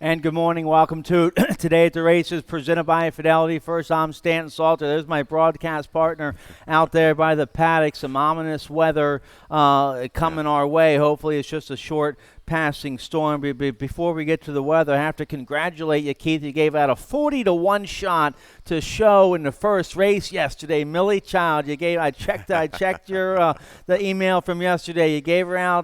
And good morning. Welcome to Today at the Races, presented by Fidelity. First, I'm Stanton Salter. There's my broadcast partner out there by the paddock. Some ominous weather coming our way. Hopefully, it's just a short passing storm. Before we get to the weather, I have to congratulate you, Keith. You gave out a 40-1 shot to show in the first race yesterday. Millie Child, I checked your the email from yesterday. You gave her out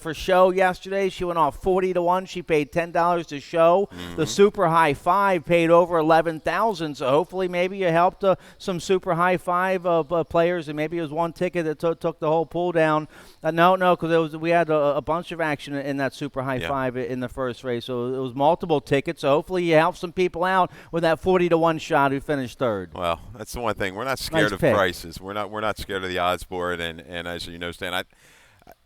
for show yesterday. She went off 40-1. She paid $10 to show. Mm-hmm. The Super High Five paid over $11,000. So hopefully, maybe you helped some Super High Five players, and maybe it was one ticket that took the whole pool down. No, because we had a bunch of action in that Super High Five in the first race. So it was multiple tickets. So hopefully you help some people out with that 40-1 shot who finished third. Well, that's the one thing. We're not scared of prices. We're not scared of the odds board. And as you know, Stan,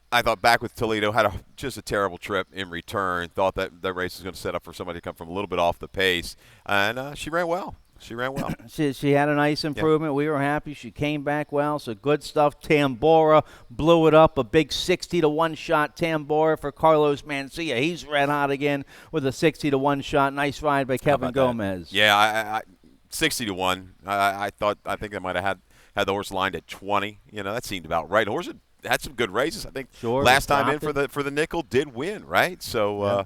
I thought back with Toledo, had just a terrible trip in return. Thought that race was going to set up for somebody to come from a little bit off the pace. And she ran well. She had a nice improvement. We were happy. She came back well, so good stuff. Tambora blew it up, a big 60-1 shot. Tambora for Carlos Mancia. He's red hot again with a 60-1 shot. Nice ride by Kevin Gomez. That? Yeah, 60-1. I think they might have had the horse lined at 20. That seemed about right. The horse had some good races. I think last time in for the nickel did win, right? So.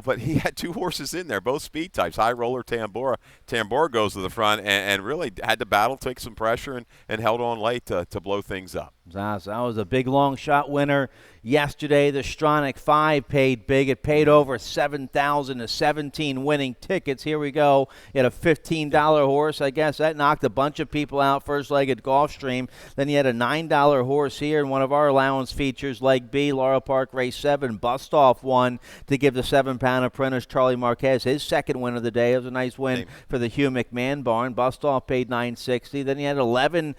But he had two horses in there, both speed types, High Roller, Tambora. Tambora goes to the front and really had to battle, take some pressure, and held on late to blow things up. That was a big long shot winner yesterday. The Stronach 5 paid big. It paid over $7,000 to 17 winning tickets. Here we go. You had a $15 horse. I guess that knocked a bunch of people out first leg at Gulfstream. Then you had a $9 horse here in one of our allowance features, leg B, Laurel Park Race 7. Bustoff won to give the 7-pound apprentice Charlie Marquez his second win of the day. It was a nice win for the Hugh McMahon barn. Bustoff paid $960. Then you had $11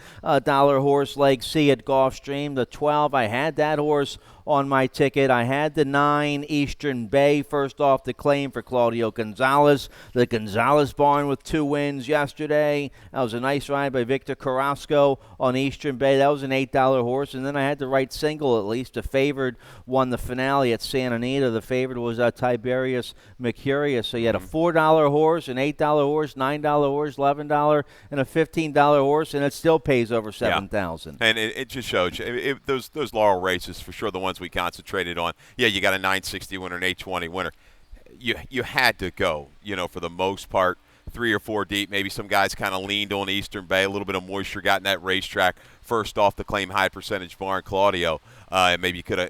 horse, leg C at Gulfstream. The 12, I had that horse on my ticket. I had the 9 Eastern Bay first off the claim for Claudio Gonzalez. The Gonzalez barn with 2 wins yesterday. That was a nice ride by Victor Carrasco on Eastern Bay. That was an $8 horse. And then I had the right single at least. The favored won the finale at Santa Anita. The favored was Tiberius Mercurius. So you had a $4 horse, an $8 horse, $9 horse, $11, and a $15 horse, and it still pays over $7,000. And it just shows you, those Laurel races, for sure, the ones we concentrated on. Yeah, you got a 960 winner, an 820 winner. You had to go, for the most part, 3 or 4 deep. Maybe some guys kind of leaned on Eastern Bay, a little bit of moisture got in that racetrack. First off the claim, high percentage barn, Claudio. Maybe you could have,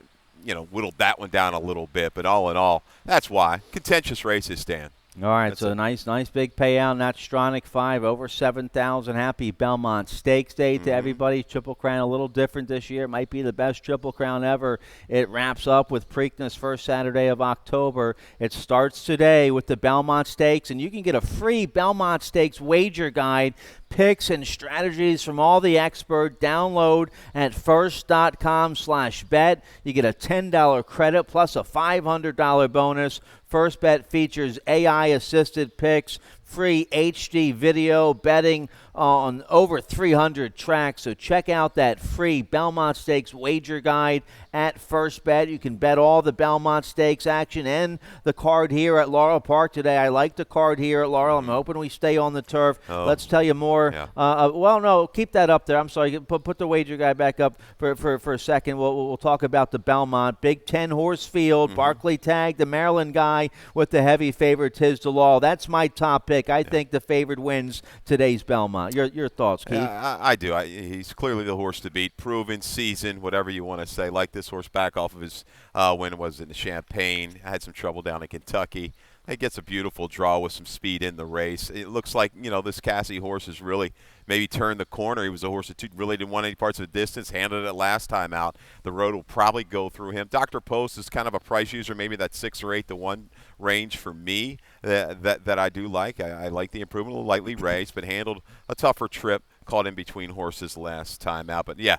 whittled that one down a little bit. But all in all, that's why. Contentious races, Stan. All right, so nice big payout. That Stronach 5 over $7,000. Happy Belmont Stakes Day to everybody. Triple Crown a little different this year. It might be the best Triple Crown ever. It wraps up with Preakness first Saturday of October. It starts today with the Belmont Stakes, and you can get a free Belmont Stakes wager guide, picks and strategies from all the experts. Download at first.com/bet. You get a $10 credit plus a $500 bonus. First Bet features AI-assisted picks, free HD video, betting on over 300 tracks. So check out that free Belmont Stakes wager guide at First Bet. You can bet all the Belmont Stakes action and the card here at Laurel Park today. I like the card here at Laurel. I'm hoping we stay on the turf. Let's tell you more. Yeah. Well, no, keep that up there. I'm sorry. Put the wager guide back up for a second. We'll talk about the Belmont. Big 10-horse field. Barkley Tag, the Maryland guy with the heavy favorite, Tiz the Law. That's my top pick. I think the favorite wins today's Belmont. Your thoughts, Keith? I do. He's clearly the horse to beat. Proven, seasoned, whatever you want to say. Like this horse back off of his win was in Champaign. Had some trouble down in Kentucky. He gets a beautiful draw with some speed in the race. It looks like, this Cassie horse has really maybe turned the corner. He was a horse that really didn't want any parts of the distance, handled it last time out. The road will probably go through him. Dr. Post is kind of a price user, maybe that 6 or 8 to 1 range for me that I do like. I like the improvement, a little lightly raced, but handled a tougher trip, caught in between horses last time out. But, yeah,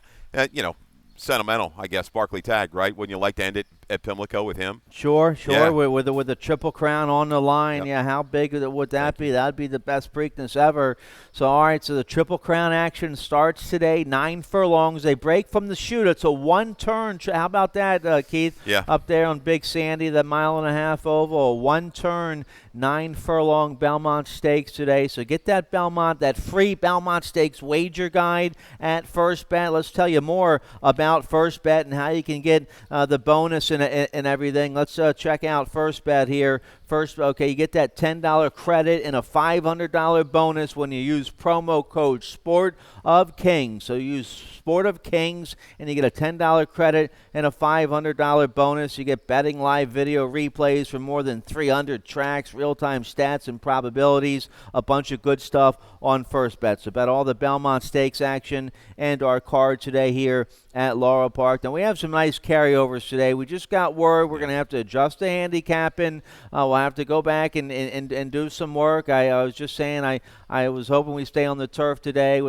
sentimental, I guess, Barkley Tag, right? Wouldn't you like to end it at Pimlico with him? Sure. Yeah. With the Triple Crown on the line. Yep. Yeah, how big would that be? That would be the best Preakness ever. So, all right, so the Triple Crown action starts today, 9 furlongs. They break from the chute. It's a one-turn. How about that, Keith? Yeah. Up there on Big Sandy, that 1.5-mile oval, a one-turn, 9 furlong Belmont Stakes today. So get that free Belmont Stakes wager guide at First Bet. Let's tell you more about First Bet and how you can get the bonus and everything. Let's check out First Bet here. You get that $10 credit and a $500 bonus when you use promo code Sport of Kings. So use Sport of Kings and you get a $10 credit and a $500 bonus. You get betting live video replays from more than 300 tracks, real-time stats and probabilities, a bunch of good stuff on First Bet. So bet all the Belmont Stakes action and our card today here at Laurel Park. Now, we have some nice carryovers today. We just got word we're going to have to adjust the handicapping. We'll have to go back and do some work. I was just saying I was hoping we stay on the turf today,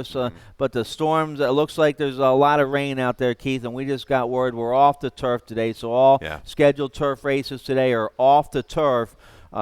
but the storms, it looks like there's a lot of rain out there, Keith, and we just got word we're off the turf today. So all scheduled turf races today are off the turf.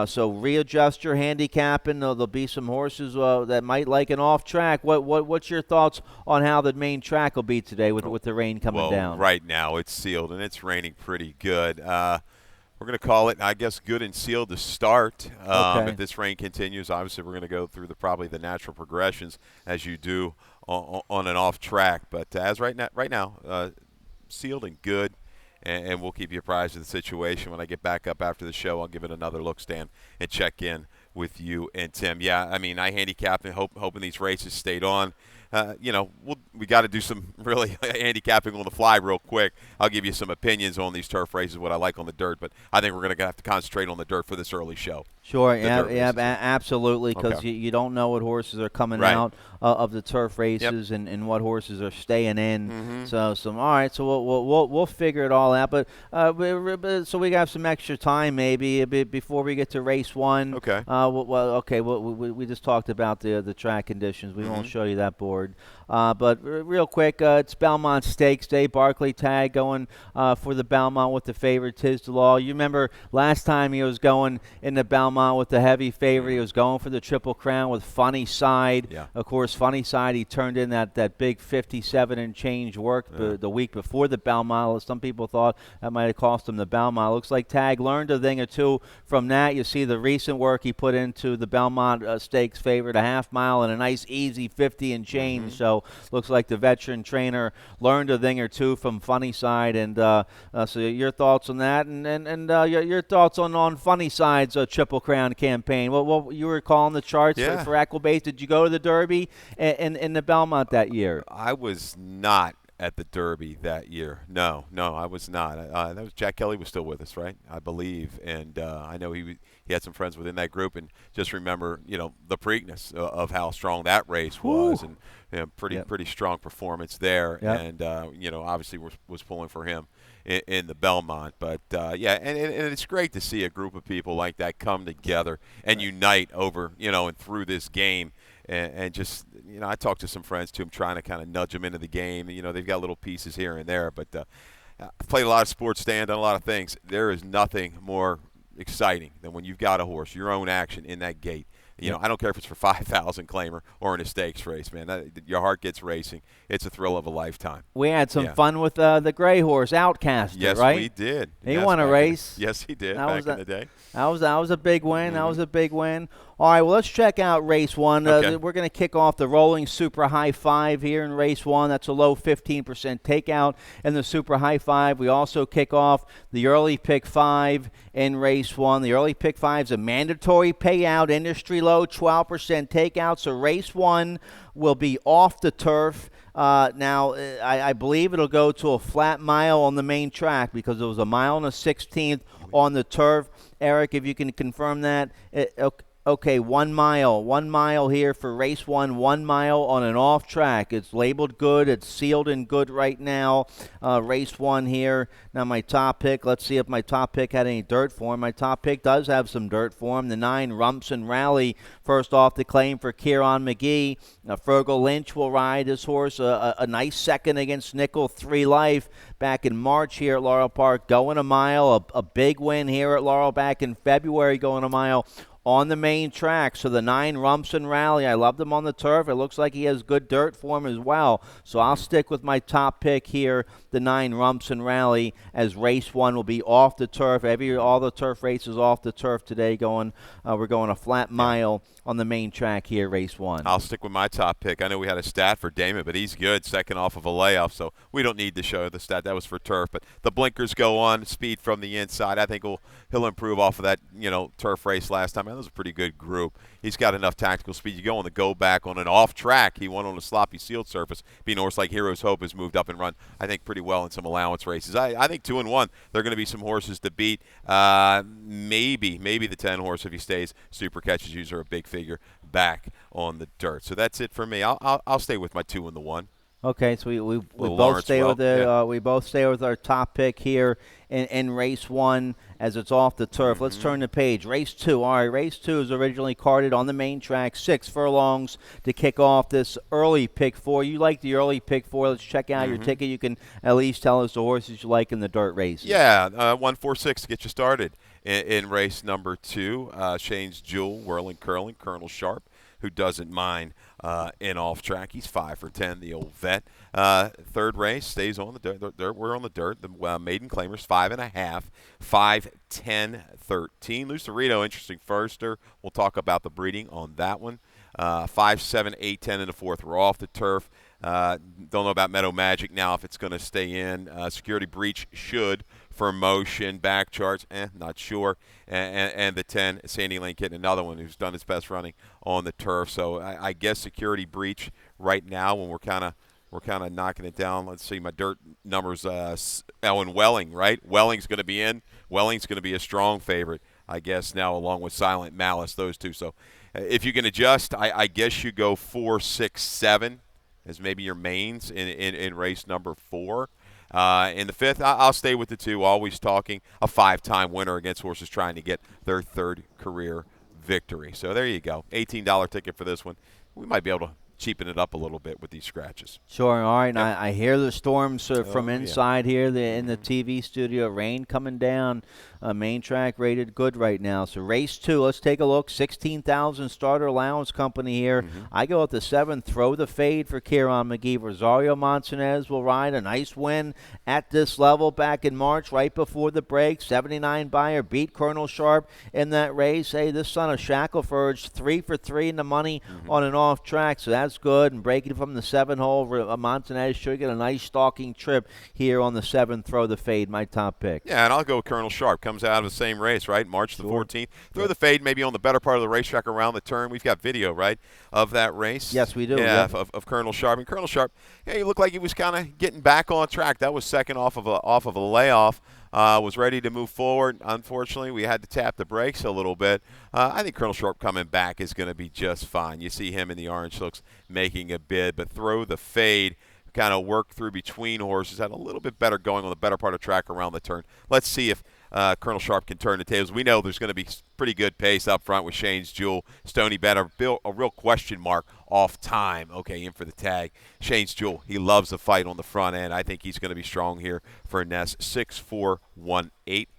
So readjust your handicapping. There'll be some horses that might like an off track. What's your thoughts on how the main track will be today with the rain coming down? Right now it's sealed and it's raining pretty good. We're going to call it, I guess, good and sealed to start. If this rain continues, obviously we're going to go through probably the natural progressions as you do on an off track. But as right now, sealed and good. And we'll keep you apprised of the situation. When I get back up after the show, I'll give it another look, Stan, and check in with you and Tim. Yeah, I mean, I handicapped and hoping these races stayed on. We got to do some really handicapping on the fly real quick. I'll give you some opinions on these turf races, what I like on the dirt, but I think we're going to have to concentrate on the dirt for this early show. Sure, absolutely, because you don't know what horses are coming out of the turf races and what horses are staying in. Mm-hmm. All right, so we'll figure it all out. But so we got some extra time maybe before we get to race one. Okay. We just talked about the track conditions. We won't show you that board. But real quick, it's Belmont Stakes Day. Barclay Tagg going for the Belmont with the favorite Tiz the Law. You remember last time he was going in the Belmont with the heavy favorite. He was going for the Triple Crown with Funny Side. Yeah. Of course, Funny Side, he turned in that big 57 and change work the week before the Belmont. Some people thought that might have cost him the Belmont. Looks like Tagg learned a thing or two from that. You see the recent work he put into the Belmont Stakes favorite, a half-mile and a nice easy 50 and change. Mm-hmm. So looks like the veteran trainer learned a thing or two from Funny Side. And so your thoughts on that and your thoughts on Funny Side's Triple Crown campaign. What you were calling the charts for Aquabase. Did you go to the Derby in the Belmont that year? I was not at the Derby that year. No, I was not. That was Jack Kelly was still with us, right? I believe, and I know he had some friends within that group, and just remember, the Preakness of how strong that race was, and pretty strong performance there, and obviously was pulling for him in the Belmont, but and it's great to see a group of people like that come together and unite over and through this game. And just, I talked to some friends too. I'm trying to kind of nudge them into the game. They've got little pieces here and there, but I've played a lot of sports, Stan, done a lot of things. There is nothing more exciting than when you've got a horse, your own action in that gate. I don't care if it's for 5,000 claimer or in a stakes race, man. Your heart gets racing. It's a thrill of a lifetime. We had some fun with the gray horse, Outcast, yes, right? Yes, we did. He won a race. Yes, he did back in the day. That was a big win. Mm-hmm. That was a big win. All right, well, let's check out race one. Okay. We're going to kick off the rolling super high five here in race one. That's a low 15% takeout in the super high five. We also kick off the early pick five in race one. The early pick five is a mandatory payout, industry low 12% takeout. So race one will be off the turf. Now, I believe it'll go to a flat mile on the main track because it was a mile and a 16th on the turf. Eric, if you can confirm that. Okay, 1 mile. 1 mile here for race 1. 1 mile on an off track. It's labeled good. It's sealed in good right now. Race 1 here. Now my top pick. Let's see if my top pick had any dirt for him. My top pick does have some dirt for him. The 9 Rumson Rally. First off the claim for Kieran Mcgee. Fergal Lynch will ride this horse. A nice second against Nickel 3 Life back in March here at Laurel Park. Going a mile. A big win here at Laurel back in February going a mile on the main track. So the 9 Rumson Rally, I loved him on the turf. It looks like he has good dirt for him as well. So I'll stick with my top pick here, the 9 Rumson Rally, as race 1 will be off the turf. All the turf races off the turf today. We're going a flat mile on the main track here, race 1. I'll stick with my top pick. I know we had a stat for Damon, but he's good, second off of a layoff, so we don't need to show the stat. That was for turf. But the blinkers go on, speed from the inside. I think he'll improve off of that, turf race last time. That was a pretty good group. He's got enough tactical speed. You go on the go back on an off track. He won on a sloppy sealed surface. Being a horse like Hero's Hope has moved up and run, I think, pretty well in some allowance races. I think 2-1. There are going to be some horses to beat. Maybe the 10 horse if he stays. Super Catches User a big figure back on the dirt. So that's it for me. I'll stay with my 2 and the 1. Okay, so we both stay with we both stay with our top pick here in race 1 as it's off the turf. Let's turn the page. Race 2. All right, race 2 is originally carded on the main track, 6 furlongs to kick off this early pick 4. You like the early pick 4? Let's check out your ticket. You can at least tell us the horses you like in the dirt races. Yeah, 146 to get you started in race number 2. Shane's Jewel, Whirling Curling, Colonel Sharp, who doesn't mind in off track. He's 5 for 10, the old vet. Third race stays on the dirt. We're on the dirt. The maiden claimers 5.5, 5, 10, 13. Lucerito, interesting firster. We'll talk about the breeding on that one. 5, 7, 8, 10 in the fourth. We're off the turf. Don't know about Meadow Magic now if it's going to stay in. Security Breach should for motion. Back charts, not sure. And the 10, Sandy Lane Kitten, another one who's done his best running on the turf. So I guess Security Breach right now when we're kind of knocking it down. Let's see, my dirt numbers. And Welling, right? Welling's going to be in. Welling's going to be a strong favorite, I guess, now along with Silent Malice, those two. So if you can adjust, I guess you go 4, 6, 7 as maybe your mains in race number 4. In the 5th, I'll stay with the 2, always talking a 5-time winner against horses trying to get their 3rd career victory. So there you go, $18 ticket for this one. We might be able to cheapen it up a little bit with these scratches. Sure. All right. Yep. I hear the storms from inside here in the TV studio. Rain coming down. Main track rated good right now. So race 2, let's take a look. 16,000 starter allowance company here. I go at the 7th. Throw the Fade for Kieran Mcgee. Rosario Montanez will ride a nice win at this level back in March, right before the break. 79 buyer beat Colonel Sharp in that race. Hey, this son of Shackelford's 3 for 3 in the money on an off track, so that's good. And breaking from the 7 hole, Montanez should get a nice stalking trip here on the 7th. Throw the Fade, my top pick. Yeah, and I'll go Colonel Sharp. Comes out of the same race, right? March the 14th. Throw the Fade maybe on the better part of the racetrack around the turn. We've got video, right, of that race. Yes, we do. Yeah, of Colonel Sharp. And Colonel Sharp, he looked like he was kind of getting back on track. That was second off of a layoff. Was ready to move forward. Unfortunately, we had to tap the brakes a little bit. I think Colonel Sharp coming back is going to be just fine. You see him in the orange looks making a bid, but Throw the Fade kind of worked through between horses, had a little bit better going on the better part of track around the turn. Let's see if Colonel Sharp can turn the tables. We know there's going to be pretty good pace up front with Shane's Jewel, Stony Bennett, a real question mark off time. Okay, in for the tag. Shane's Jewel, he loves the fight on the front end. I think he's going to be strong here for Ness. 6, 4, 1, 8.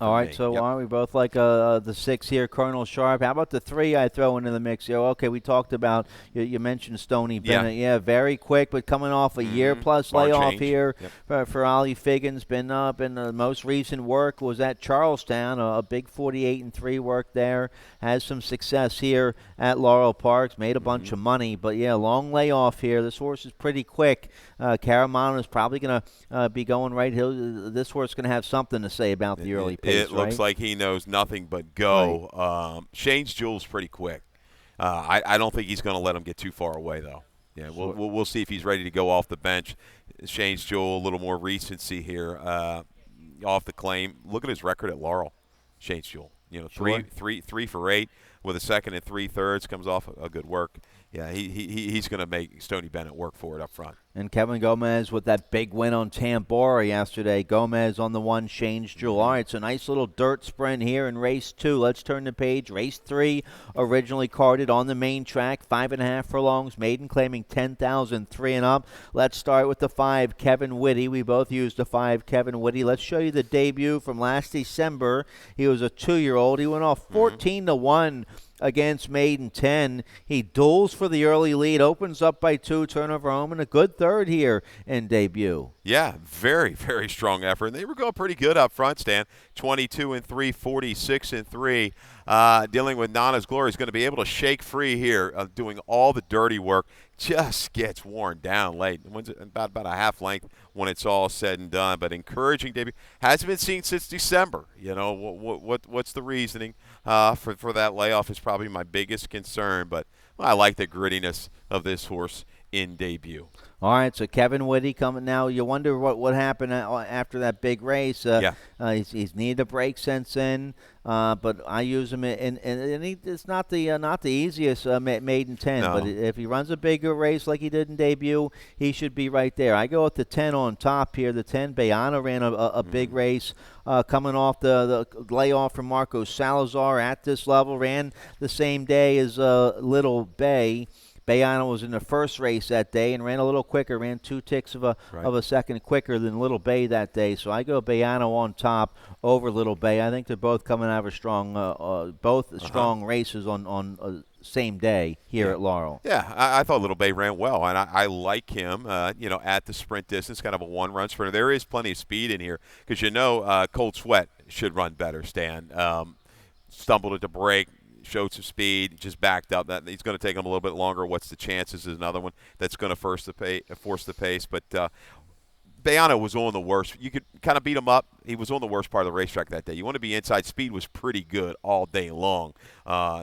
All right, so we both like the 6 here, Colonel Sharp. How about the 3 I throw into the mix here? Okay, we talked about, you mentioned Stony Bennett. Yeah, very quick, but coming off a year-plus layoff here for Ollie Figgins. Been the most recent work was at Charlestown, a big 48-3 work there. Has some success here at Laurel Parks. Made a bunch of money, but, long layoff here. This horse is pretty quick. Caramano is probably going to be going right. This horse is going to have something to say about the early pace. It looks like he knows nothing but go. Right. Shane's Jewel's pretty quick. I don't think he's going to let him get too far away, though. Yeah, sure. We'll see if he's ready to go off the bench. Shane's Jewel, a little more recency here off the claim. Look at his record at Laurel. Shane's Jewel. 3 for 8. with a second and 3/3, comes off a good work. Yeah, he's going to make Stoney Bennett work for it up front. And Kevin Gomez with that big win on Tambora yesterday. Gomez on the one, Shane's Jewel. All right, so nice little dirt sprint here in race 2. Let's turn the page. Race 3, originally carded on the main track, 5.5 furlongs, maiden claiming 10,003 and up. Let's start with the 5, Kevin Whitty. We both used the 5, Kevin Whitty. Let's show you the debut from last December. He was a 2-year-old. He went off 14-1. Against Maiden 10. He duels for the early lead, opens up by 2, turnover home, and a good third here in debut. Yeah, very, very strong effort. And they were going pretty good up front, Stan. 22-3, 46-3. Dealing with Nana's Glory is going to be able to shake free here, doing all the dirty work. Just gets worn down late. Wins about a half length when it's all said and done. But encouraging debut. Hasn't been seen since December. You know, what's the reasoning for that layoff is probably my biggest concern. But I like the grittiness of this horse in debut. All right, so Kevin Whitty coming now. You wonder what happened after that big race. He's needed a break since then, but I use him, and it's not the easiest maiden 10. No. But if he runs a bigger race like he did in debut, he should be right there. I go with the 10 on top here. The 10, Bayana ran a big race coming off the layoff from Marco Salazar at this level. Ran the same day as Little Bay. Bayano was in the first race that day and ran a little quicker, ran 2 ticks of a second quicker than Little Bay that day. So I go Bayano on top over Little Bay. I think they're both coming out of a strong races on same day here at Laurel. Yeah, I thought Little Bay ran well, and I like him, at the sprint distance, kind of a one-run sprinter. There is plenty of speed in here because, Cold Sweat should run better, Stan. Stumbled at the break. Showed some speed, just backed up. That he's going to take him a little bit longer. What's the chances is another one that's going to force the pace. But Bayano was on the worst. You could kind of beat him up. He was on the worst part of the racetrack that day. You want to be inside. Speed was pretty good all day long.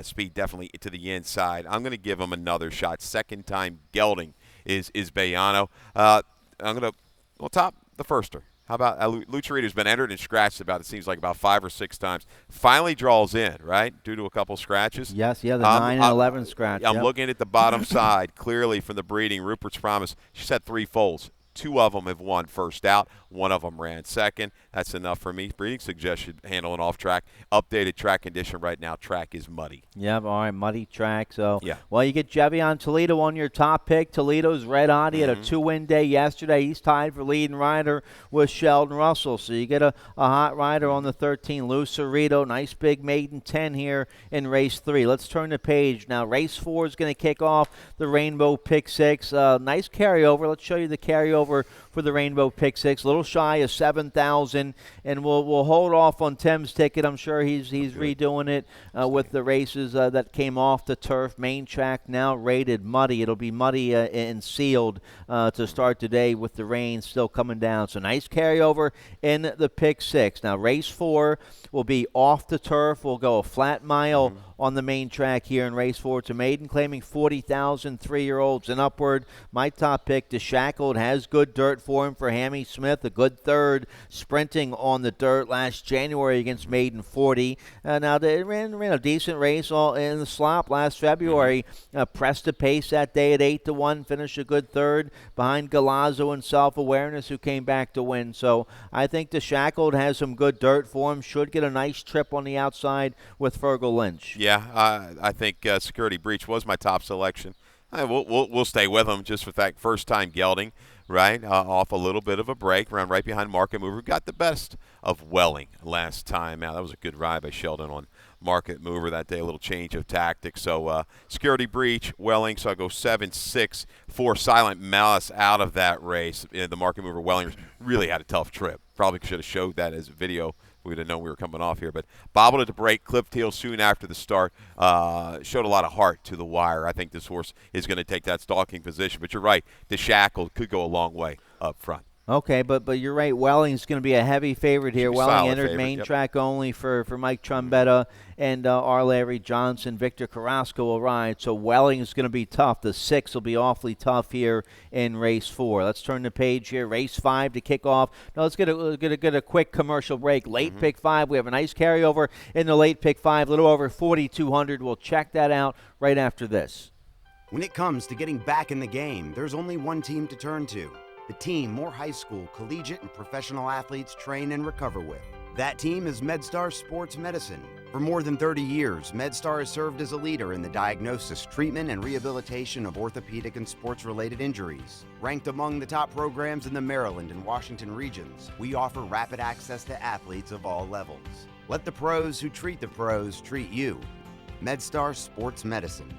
Speed definitely to the inside. I'm going to give him another shot. Second time gelding is Bayano. I'm going to top the firster. How about Lucharito's been entered and scratched it seems like about 5 or 6 times. Finally draws in, right, due to a couple scratches. Yes, the 9 and 11 scratch. I'm looking at the bottom side clearly from the breeding. Rupert's Promise. She's had 3 foals. 2 of them have won first out. 1 of them ran second. That's enough for me. Breeding suggestion, handling off track. Updated track condition right now. Track is muddy. Yeah, all right, muddy track. So, yeah. Well, you get Jevion Toledo on your top pick. Toledo's red hot. He had a 2-win day yesterday. He's tied for leading rider with Sheldon Russell. So you get a hot rider on the 13, Lucerito. Nice big maiden 10 here in race 3. Let's turn the page. Now, race 4 is going to kick off the Rainbow Pick 6. Nice carryover. Let's show you the carryover for the Rainbow Pick 6. A little shy of 7,000, and we'll hold off on Tim's ticket. I'm sure he's redoing it with the races that came off the turf. Main track now rated muddy. It'll be muddy and sealed to start today with the rain still coming down. So nice carryover in the Pick 6. Now race 4 will be off the turf. We'll go a flat mile on the main track here in race 4. It's a maiden claiming 40,000 3-year-olds and upward. My top pick, DeShackled, has good dirt for him for Hammy Smith. A good third sprinting on the dirt last January against maiden 40. Now they ran a decent race all in the slop last February. Pressed the pace that day at 8-1. Finished a good third behind Galazzo and Self-Awareness, who came back to win. So I think DeShackled has some good dirt for him. Should get a nice trip on the outside with Fergal Lynch. Yeah, I think Security Breach was my top selection. We'll stay with him just for that first time gelding, right? Off a little bit of a break, ran right behind Market Mover. Got the best of Welling last time out. That was a good ride by Sheldon on Market Mover that day. A little change of tactics. So Security Breach, Welling. So I go 7-6 for Silent Malice out of that race. The Market Mover Welling really had a tough trip. Probably should have showed that as a video. We'd have known we were coming off here. But bobbled at the break, clipped heel soon after the start. Showed a lot of heart to the wire. I think this horse is going to take that stalking position. But you're right, the shackle could go a long way up front. Okay, but you're right. Welling's going to be a heavy favorite Should here. be Welling solid entered favorite. main Yep. track only for Mike Trombetta and R. Larry Johnson. Victor Carrasco will ride, so Welling is going to be tough. The 6 will be awfully tough here in race 4. Let's turn the page here. Race 5 to kick off. Now let's get a quick commercial break. Late pick 5. We have a nice carryover in the late pick 5, a little over 4,200. We'll check that out right after this. When it comes to getting back in the game, there's only one team to turn to. The team more high school, collegiate, and professional athletes train and recover with. That team is Medstar Sports Medicine. For more than 30 years, Medstar has served as a leader in the diagnosis, treatment, and rehabilitation of orthopedic and sports-related injuries. Ranked among the top programs in the Maryland and Washington regions, we offer rapid access to athletes of all levels. Let the pros who treat the pros treat you. Medstar Sports Medicine.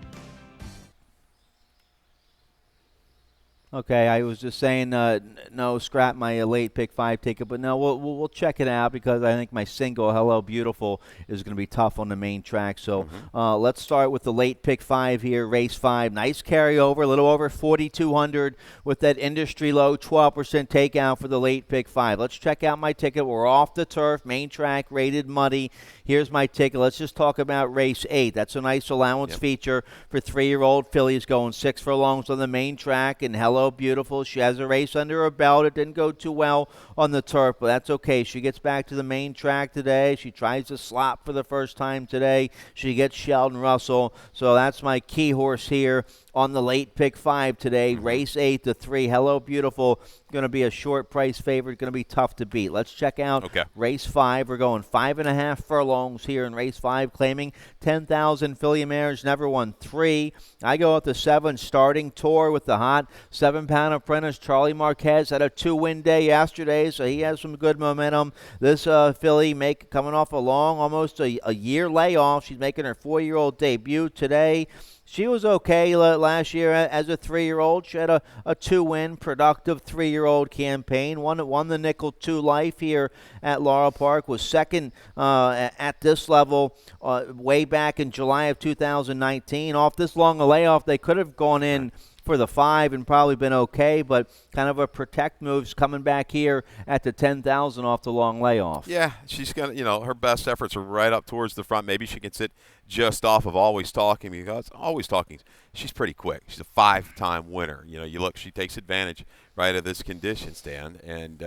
Okay, I was just saying no, scrap my late pick 5 ticket, but no, we'll check it out because I think my single Hello Beautiful is going to be tough on the main track. So let's start with the late pick 5 here, race 5. Nice carryover, a little over 4,200 with that industry low 12% takeout for the late pick 5. Let's check out my ticket. We're off the turf, main track, rated muddy. Here's my ticket. Let's just talk about race 8. That's a nice allowance feature for 3-year-old fillies going 6 furlongs on the main track, and Hello Beautiful. She has a race under her belt. It didn't go too well on the turf, but that's okay. She gets back to the main track today. She tries to slop for the first time today. She gets Sheldon Russell. So that's my key horse here on the late pick 5 today. Race 8 to 3. Hello Beautiful. Going to be a short price favorite. Going to be tough to beat. Let's check out race 5. We're going 5.5 furlongs here in race 5, claiming 10,000 filly mares. Never won 3. I go with the 7 starting tour with the hot 7-pound apprentice. Charlie Marquez had a 2-win day yesterday, so he has some good momentum. This filly coming off a long, almost a year layoff. She's making her 4-year-old debut today. She was okay last year as a 3-year-old. She had a 2-win, productive 3-year-old campaign. Won the Nickel 2 Life here at Laurel Park. Was second at this level way back in July of 2019. Off this long a layoff, they could have gone in for the 5 and probably been okay, but kind of a protect moves coming back here at the 10,000 off the long layoff. Yeah, she's going to, her best efforts are right up towards the front. Maybe she can sit just off of Always Talking because Always Talking, she's pretty quick. She's a 5-time winner. You look, she takes advantage right of this condition, Stan. And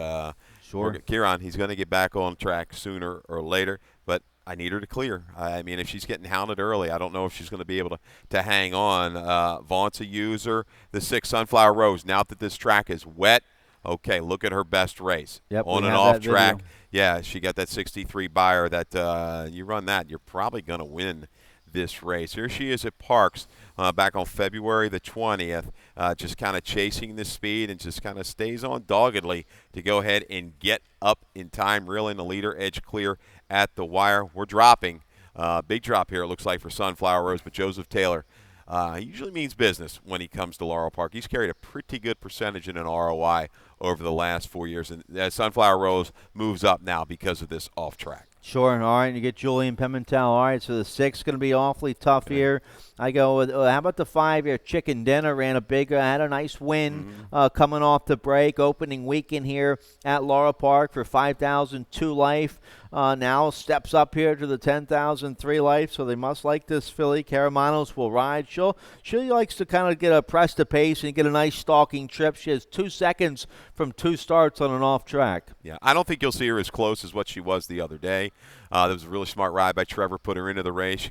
Kieran, he's going to get back on track sooner or later, but I need her to clear. I mean, if she's getting hounded early, I don't know if she's going to be able to hang on. Vaughn's a user. The 6 Sunflower Rose, now that this track is wet, okay, look at her best race. On and off track. Yeah, she got that 63 buyer that you run that, you're probably going to win this race. Here she is at Parks back on February the 20th, just kind of chasing the speed and just kind of stays on doggedly to go ahead and get up in time, reeling the leader, edge clear at the wire. We're dropping. Big drop here, it looks like, for Sunflower Rose, but Joseph Taylor, he usually means business when he comes to Laurel Park. He's carried a pretty good percentage in an ROI over the last 4 years, and Sunflower Rose moves up now because of this off track. Sure. All right, you get Julian Pimentel. All right, so the 6 going to be awfully tough here. I go with, how about the 5 here? Chicken Dinner ran had a nice win coming off the break. Opening weekend here at Laurel Park for 5,002 Life. Now steps up here to the 10,003 Life, so they must like this filly. Caramanos will ride. She likes to kind of get a press to pace and get a nice stalking trip. She has 2 seconds from 2 starts on an off track. Yeah, I don't think you'll see her as close as what she was the other day. That was a really smart ride by Trevor, put her into the race. She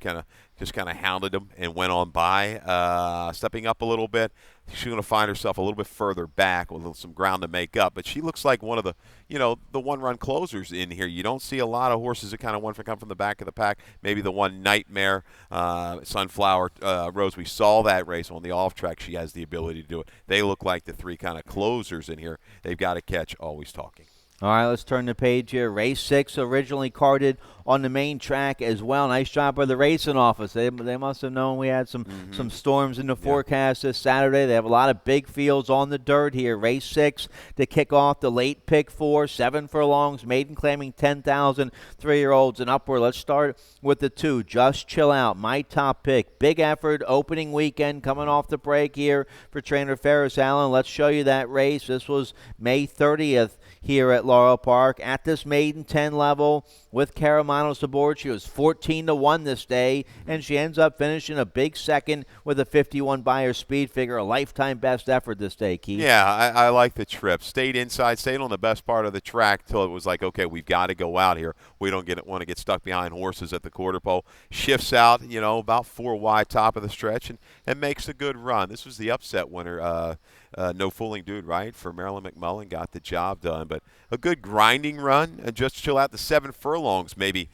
just kind of hounded him and went on by, stepping up a little bit. She's going to find herself a little bit further back with some ground to make up. But she looks like one of the, the one-run closers in here. You don't see a lot of horses that kind of want to come from the back of the pack. Maybe the one Nightmare, Sunflower Rose. We saw that race on the off track. She has the ability to do it. They look like the 3 kind of closers in here. They've got to catch Always Talking. All right, let's turn the page here. Race 6 originally carded on the main track as well. Nice job by the racing office. They must have known we had some storms in the forecast this Saturday. They have a lot of big fields on the dirt here. Race 6 to kick off the late pick 4, 7 furlongs, maiden claiming 10,000, 3-year-olds and upward. Let's start with the 2, Just Chill Out, my top pick. Big effort, opening weekend coming off the break here for trainer Ferris Allen. Let's show you that race. This was May 30th here at Laurel Park at this maiden 10 level with Caramanos aboard. She was 14-1 this day, and she ends up finishing a big second with a 51 Beyer speed figure, a lifetime best effort this day, Keith. Yeah, I like the trip. Stayed inside, stayed on the best part of the track till it was like, okay, we've got to go out here. We don't want to get stuck behind horses at the quarter pole. Shifts out, about 4 wide top of the stretch and makes a good run. This was the upset winner. No Fooling Dude, right, for Marilyn McMullen, got the job done. But a good grinding run. Just Chill Out, the 7 furlongs maybe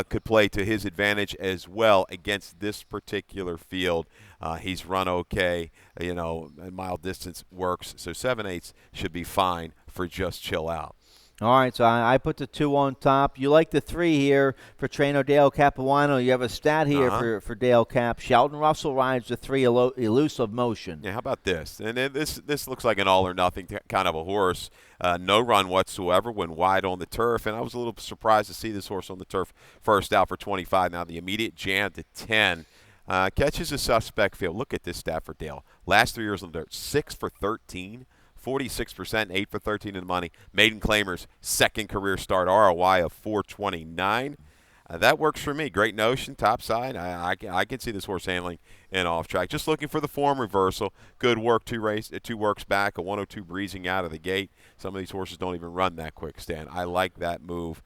could play to his advantage as well against this particular field. He's run okay, and mile distance works. So 7/8 should be fine for Just Chill Out. All right, so I put the 2 on top. You like the 3 here for trainer Dale Capuano. You have a stat here for Dale Cap. Sheldon Russell rides the 3 Elusive Motion. Yeah, how about this? And then this looks like an all-or-nothing kind of a horse. No run whatsoever when wide on the turf. And I was a little surprised to see this horse on the turf first out for 25. Now the immediate jam to 10. Catches a suspect field. Look at this stat for Dale. Last 3 years on the dirt, 6 for 13. 46%, 8 for 13 in the money. Maiden Claimers, second career start, ROI of 429. That works for me. Great notion, top side. I can see this horse handling and off track. Just looking for the form reversal. Good work, 2 works back, a 102 breezing out of the gate. Some of these horses don't even run that quick, Stan. I like that move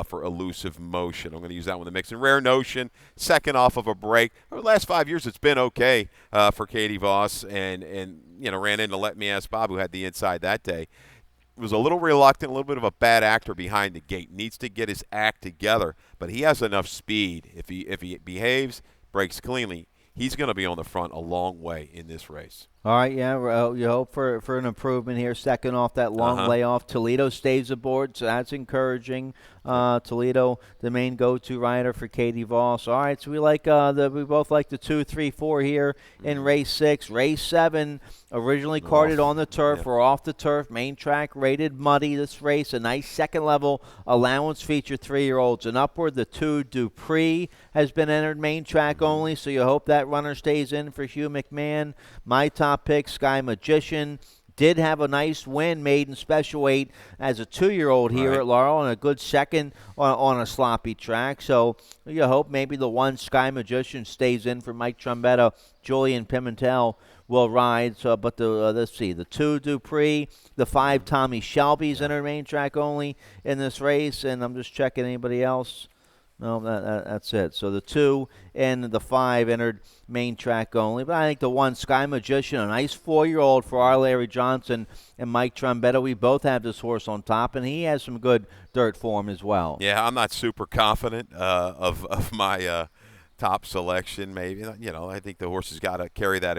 for Elusive Motion. I'm going to use that one in the mix. And Rare Notion, second off of a break. Over the last 5 years, it's been okay for Katie Voss and ran into Let Me Ask Bob, who had the inside that day. Was a little reluctant, a little bit of a bad actor behind the gate. Needs to get his act together, but he has enough speed. If he behaves, breaks cleanly, he's going to be on the front a long way in this race. All right, yeah, you hope for an improvement here. Second off that long layoff. Toledo stays aboard, so that's encouraging. Toledo, the main go-to rider for Katie Voss. All right, so we both like the 2, 3, 4 here in race 6. Race 7, originally carded on the turf. We're off the turf. Main track rated muddy this race. A nice second level allowance feature 3-year-olds and upward. The 2 Dupree has been entered main track only, so you hope that runner stays in for Hugh McMahon. My top pick, Sky Magician, did have a nice win made in special weight as a 2-year-old here at Laurel, and a good second on a sloppy track. So you hope maybe the 1 Sky Magician stays in for Mike Trombetta. Julian Pimentel will ride. So, but let's see, the 2 Dupree, the 5 Tommy Shelby's entered main track only in this race, and I'm just checking anybody else. No, that's it. So the 2 and the 5 entered main track only. But I think the 1, Sky Magician, a nice 4-year-old for our Larry Johnson and Mike Trombetta. We both have this horse on top, and he has some good dirt form as well. Yeah, I'm not super confident of my top selection. Maybe, I think the horse has got to carry that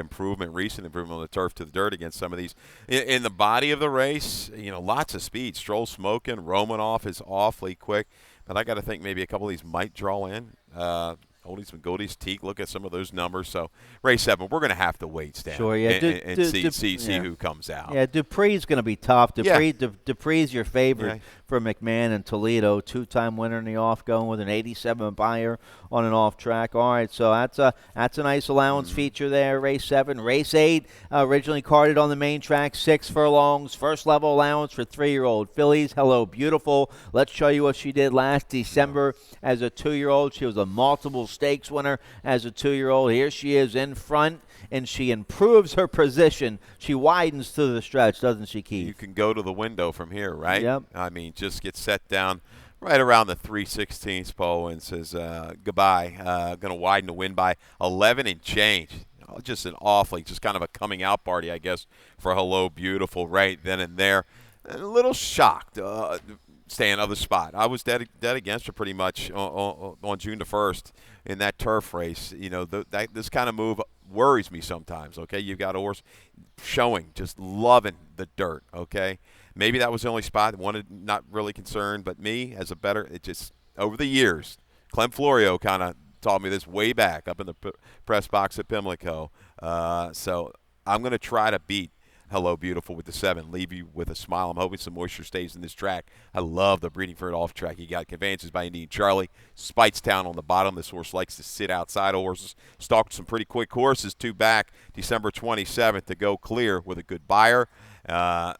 recent improvement on the turf to the dirt against some of these. In the body of the race, lots of speed. Stroll smoking. Romanoff is awfully quick. But I got to think maybe a couple of these might draw in. Oldies and Goldies, Teak, look at some of those numbers. So, race 7, we're going to have to wait, Stan, sure, yeah. and see who comes out. Yeah, Dupree's going to be tough. Dupree's your favorite for McMahon and Toledo. 2-time winner in the off, going with an 87 Beyer on an off track. All right, so that's a nice allowance feature there. Race 7. Race 8, originally carded on the main track, 6 furlongs. First level allowance for 3-year-old fillies. Hello, Beautiful. Let's show you what she did last December as a 2-year-old. She was a multiple stakes winner as a 2-year-old. Here she is in front, and she improves her position. She widens through the stretch, doesn't she, Keith? You can go to the window from here, right? Yep. I mean, just get set down right around the 3/16 pole and says goodbye. Going to widen the win by 11 and change. Just kind of a coming out party, I guess, for Hello Beautiful right then and there. A little shocked. Staying of the spot. I was dead against her pretty much on June the 1st in that turf race. This kind of move worries me sometimes, okay? You've got a horse showing, just loving the dirt, okay? maybe that was the only spot. Not really concerned, but me as a bettor, it just over the years, Clem Florio kind of taught me this way back up in the press box at Pimlico. So I'm going to try to beat Hello Beautiful with the 7, leave you with a smile. I'm hoping some moisture stays in this track. I love the breeding for it off track. You got Conveyances by Indian Charlie, Spitestown on the bottom. This horse likes to sit outside of horses. Stalked some pretty quick horses, 2 back, December 27th to go clear with a good buyer. I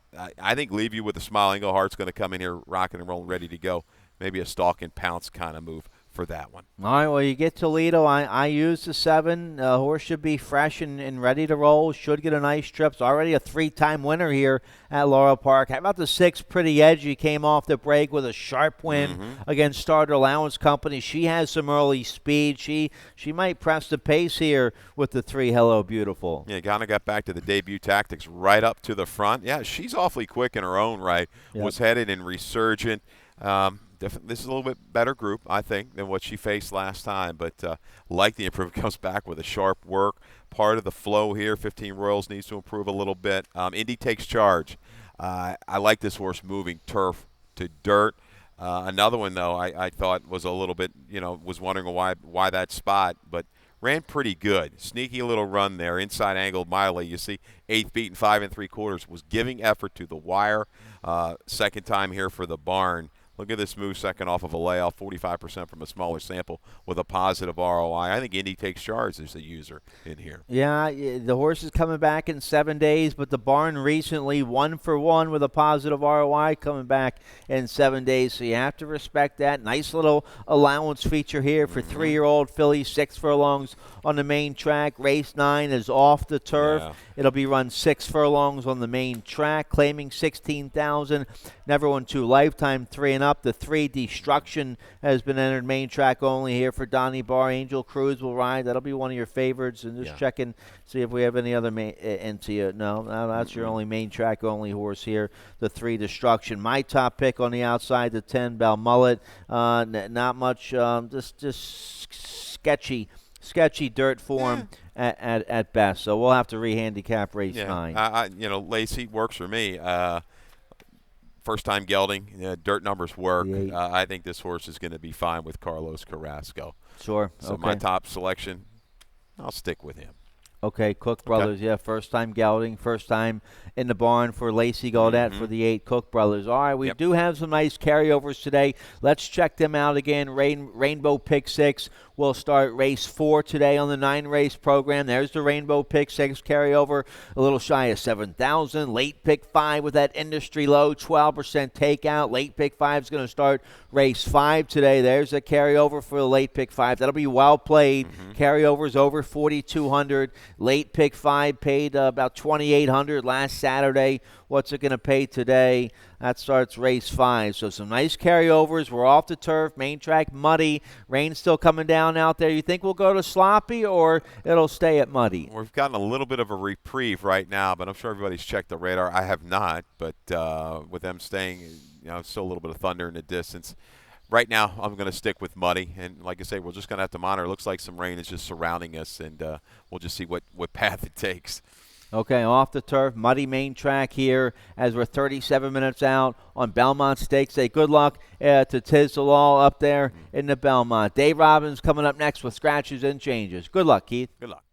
think leave you with a smile. Englehart's going to come in here rocking and rolling, ready to go. Maybe a stalk and pounce kind of move for that one. All right, well, you get Toledo. I use the 7. Horse should be fresh and ready to roll. Should get a nice trip. It's already a 3-time winner here at Laurel Park. How about the 6, Pretty Edgy? Came off the break with a sharp win against Starter Allowance Company. She has some early speed. She might press the pace here with the 3, Hello Beautiful. Yeah, kind of got back to the debut tactics right up to the front. Yeah, she's awfully quick in her own right. Yep. Was headed in Resurgent. This is a little bit better group, I think, than what she faced last time. But like the improvement, comes back with a sharp work. Part of the flow here, 15 Royals needs to improve a little bit. Indy Takes Charge. I like this horse moving turf to dirt. Another one, though, I thought was a little bit, was wondering why that spot, but ran pretty good. Sneaky little run there, inside angled mildly. You see 8th beat in 5 3/4. Was giving effort to the wire. Second time here for the barn. Look at this move, second off of a layoff, 45% from a smaller sample with a positive ROI. I think Indy Takes Charge as a user in here. Yeah, the horse is coming back in 7 days, but the barn recently 1 for 1 with a positive ROI coming back in 7 days. So you have to respect that. Nice little allowance feature here for 3-year-old filly, 6 furlongs on the main track. Race 9 is off the turf. Yeah. It'll be run 6 furlongs on the main track, claiming $16,000. Never won 2 lifetime, 3 and up. The 3 Destruction has been entered main track only here for Donnie Barr. Angel Cruz will ride. That'll be one of your favorites. And just checking, see if we have any other into you. No, that's your only main track only horse here. The 3 Destruction. My top pick on the outside, the 10 Belmont. Not much, just sketchy dirt form at best. So we'll have to re-handicap race 9. Lacey works for me. First time gelding, dirt numbers work. I think this horse is going to be fine with Carlos Carrasco. Sure. So okay. my top selection, I'll stick with him. Okay, Cook Brothers, first time gelding, first time in the barn for Lacey Gaudette for the 8 Cook Brothers. All right, we do have some nice carryovers today. Let's check them out again. Rainbow Pick 6 will start race 4 today on the 9-race program. There's the Rainbow Pick 6 carryover, a little shy of 7,000. Late Pick 5 with that industry low, 12% takeout. Late Pick 5 is going to start race 5 today. There's a carryover for the Late Pick 5. That'll be well played. Carryovers over 4,200. Late Pick 5 paid about $2,800 last Saturday. What's it going to pay today? That starts race 5. So some nice carryovers. We're off the turf. Main track muddy. Rain's still coming down out there. You think we'll go to sloppy or it'll stay at muddy? We've gotten a little bit of a reprieve right now, but I'm sure everybody's checked the radar. I have not, but with them staying, still a little bit of thunder in the distance. Right now, I'm going to stick with muddy, and like I say, we're just going to have to monitor. It looks like some rain is just surrounding us, and we'll just see what path it takes. Okay, off the turf, muddy main track here as we're 37 minutes out on Belmont Stakes. Say good luck to Tizalal up there in the Belmont. Dave Robbins coming up next with scratches and changes. Good luck, Keith. Good luck.